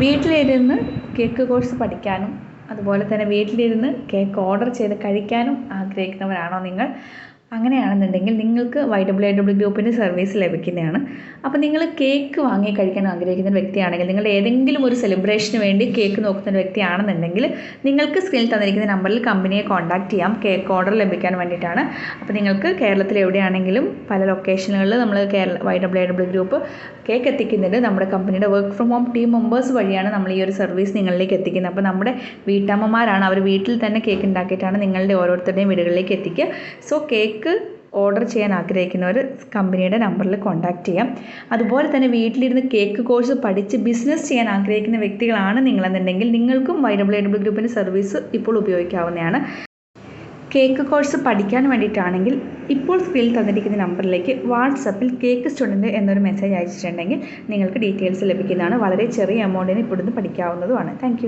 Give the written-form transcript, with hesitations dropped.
വീട്ടിലിരുന്ന് cake course പഠിക്കാനും അതുപോലെ തന്നെ വീട്ടിലിരുന്ന് കേക്ക് ഓർഡർ ചെയ്ത് കഴിക്കാനും ആഗ്രഹിക്കുന്നവരാണോ നിങ്ങൾ? അങ്ങനെയാണെന്നുണ്ടെങ്കിൽ നിങ്ങൾക്ക് YWW ഗ്രൂപ്പിൻ്റെ സർവീസ് ലഭിക്കുന്നതാണ്. അപ്പോൾ നിങ്ങൾ കേക്ക് വാങ്ങി കഴിക്കാൻ ആഗ്രഹിക്കുന്ന ഒരു വ്യക്തിയാണെങ്കിൽ, നിങ്ങളുടെ ഏതെങ്കിലും ഒരു സെലിബ്രേഷന് വേണ്ടി കേക്ക് നോക്കുന്ന ഒരു വ്യക്തിയാണെന്നുണ്ടെങ്കിൽ നിങ്ങൾക്ക് സ്ക്രീനിൽ തന്നിരിക്കുന്ന നമ്പറിൽ കമ്പനിയെ കോൺടാക്റ്റ് ചെയ്യാം കേക്ക് ഓർഡർ ലഭിക്കാൻ വേണ്ടിയിട്ടാണ്. അപ്പോൾ നിങ്ങൾക്ക് കേരളത്തിൽ എവിടെയാണെങ്കിലും പല ലൊക്കേഷനുകളിൽ നമ്മൾ YWW ഗ്രൂപ്പ് കേക്ക് എത്തിക്കുന്നുണ്ട്. നമ്മുടെ കമ്പനിയുടെ work from home team members വഴിയാണ് നമ്മൾ ഈ ഒരു സർവീസ് നിങ്ങളിലേക്ക് എത്തിക്കുന്നത്. അപ്പോൾ നമ്മുടെ വീട്ടമ്മമാരാണ്, അവർ വീട്ടിൽ തന്നെ കേക്ക് ഉണ്ടാക്കിയിട്ടാണ് നിങ്ങളുടെ ഓരോരുത്തരുടെയും വീടുകളിലേക്ക് എത്തിക്കുക. സോ കേക്ക് ഓർഡർ ചെയ്യാൻ ആഗ്രഹിക്കുന്നവർ കമ്പനിയുടെ നമ്പറിൽ കോൺടാക്റ്റ് ചെയ്യാം. അതുപോലെ തന്നെ വീട്ടിലിരുന്ന് കേക്ക് കോഴ്സ് പഠിച്ച് ബിസിനസ് ചെയ്യാൻ ആഗ്രഹിക്കുന്ന വ്യക്തികളാണ് നിങ്ങളെന്നുണ്ടെങ്കിൽ നിങ്ങൾക്കും YWW ഗ്രൂപ്പിൻ്റെ സർവീസ് ഇപ്പോൾ ഉപയോഗിക്കാവുന്നതാണ്. കേക്ക് കോഴ്സ് പഠിക്കാൻ വേണ്ടിയിട്ടാണെങ്കിൽ ഇപ്പോൾ സ്ക്രീനിൽ തന്നിരിക്കുന്ന നമ്പറിലേക്ക് വാട്സപ്പിൽ കേക്ക് സ്റ്റുഡൻറ്റ് എന്നൊരു മെസ്സേജ് അയച്ചിട്ടുണ്ടെങ്കിൽ നിങ്ങൾക്ക് ഡീറ്റെയിൽസ് ലഭിക്കുന്നതാണ്. വളരെ ചെറിയ എമൗണ്ടിന് ഇവിടുന്ന് പഠിക്കാവുന്നതുമാണ്. താങ്ക്